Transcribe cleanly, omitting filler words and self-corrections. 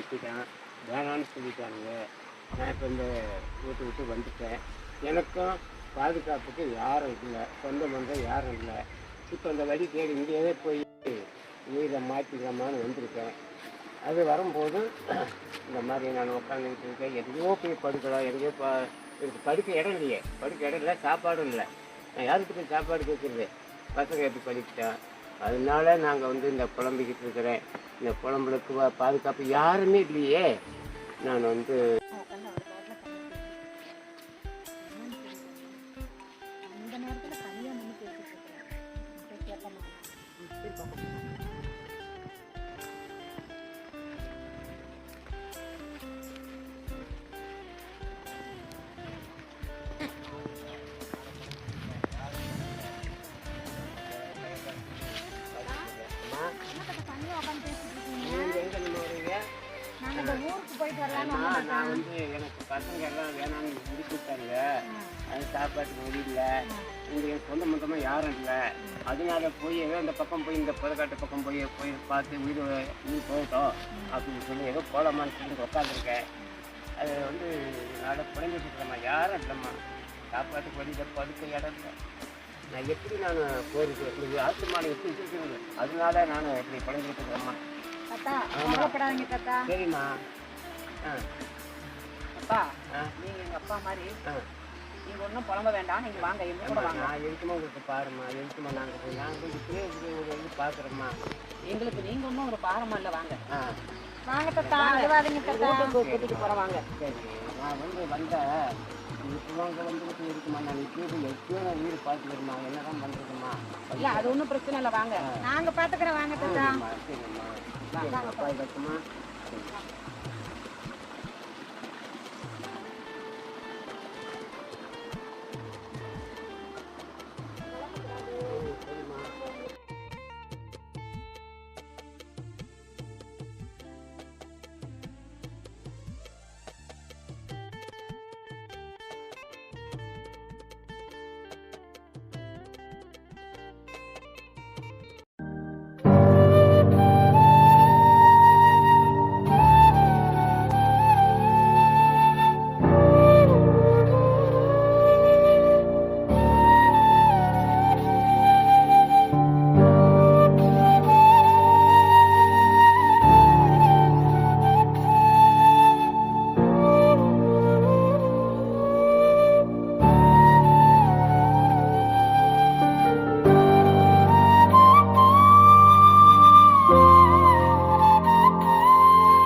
அனுப்பிட்டான், வேணான்னு சொல்லிட்டானுங்க. நான் இப்போ இந்த வீட்டை விட்டு வந்துட்டேன். எனக்கும் பாதுகாப்புக்கு யாரும் இல்லை, சொந்த பந்தம் யாரும் இல்லை. இப்போ இந்த வழி தேடி இங்கேயே போய் வீடை மாற்றிக்கலாமான்னு வந்திருக்கேன். அது வரும்போது இந்த மாதிரி நான் உட்காந்துக்கிட்டு இருக்கேன். எங்கேயோ போய் படுக்கலாம், எங்கேயோ எனக்கு படுக்க இடம் இல்லையே, படுக்க இடம் இல்லை, சாப்பாடும் இல்லை. நான் யாருக்கு போய் சாப்பாடு கேட்குறது? பசங்க எப்படி படிக்கிட்டேன். அதனால நாங்கள் வந்து இந்த புலம்பிக்கிட்டு இருக்கிறேன். இந்த புலம்புக்கு பாதுகாப்பு யாருமே இல்லையே. நான் வந்து நான் வந்து எனக்கு பசங்க எல்லாம் வேணாம்னு முடிச்சுட்டாங்க. அது சாப்பாட்டுக்கு வழி இல்லை, இங்கே என் சொந்த மொத்தமாக யாரும் இல்லை. அதனால போய் ஏதோ இந்த பக்கம் போய் இந்த புதக்காட்டு பக்கம் போய் பார்த்து வீடு போகட்டும் அப்படின்னு சொல்லி ஏதோ போகலாமான்னு சொல்லி உட்காந்துருக்கேன். அது வந்து நான் புடங்கிட்டு இருக்கிறேம்மா, யாரும் இல்லைம்மா. சாப்பாட்டுக்கு வழியில் படுக்க இடம் இல்லை. நான் எப்படி நான் போகிறது? இந்த ஆத்துமான எப்படி இருக்கிறது? அதனால நான் இப்படி புடங்கிட்டு இருக்கிறேம்மா. சரிம்மா. அப்பா, நீங்க எங்க அப்பா மாதிரி நீங்க ஒன்றும் புலம்ப வேண்டாம். நீங்க வாங்க, எங்க கூட வாங்க. நான் எதுக்குமா உங்களுக்கு பாருமா, எதுக்குமா நாங்கள் போய் நாங்கள் இப்படியே ஒரு இது பார்க்குறோம்மா. எங்களுக்கு நீங்க ஒன்றும் ஒரு பாரமா இல்லை. வாங்க வாங்க தாத்தா, அழுவாதீங்க தாத்தா. கூட்டிட்டு போற வாங்க. சரி, நான் வந்து வந்தேன். இப்போங்க வந்துட்டு இருக்குமா, நான் இப்போது எப்பயோ நான் வீடு பார்த்துக்கிறேம்மா. என்னதான் பண்ணுறதும்மா? இல்லை, அது ஒன்றும் பிரச்சனை இல்லை. வாங்க, நாங்க பார்த்துக்கிறோம். வாங்க தாத்தா. சரிம்மா, சரிம்மா. அப்பா இருக்குமா? சரி.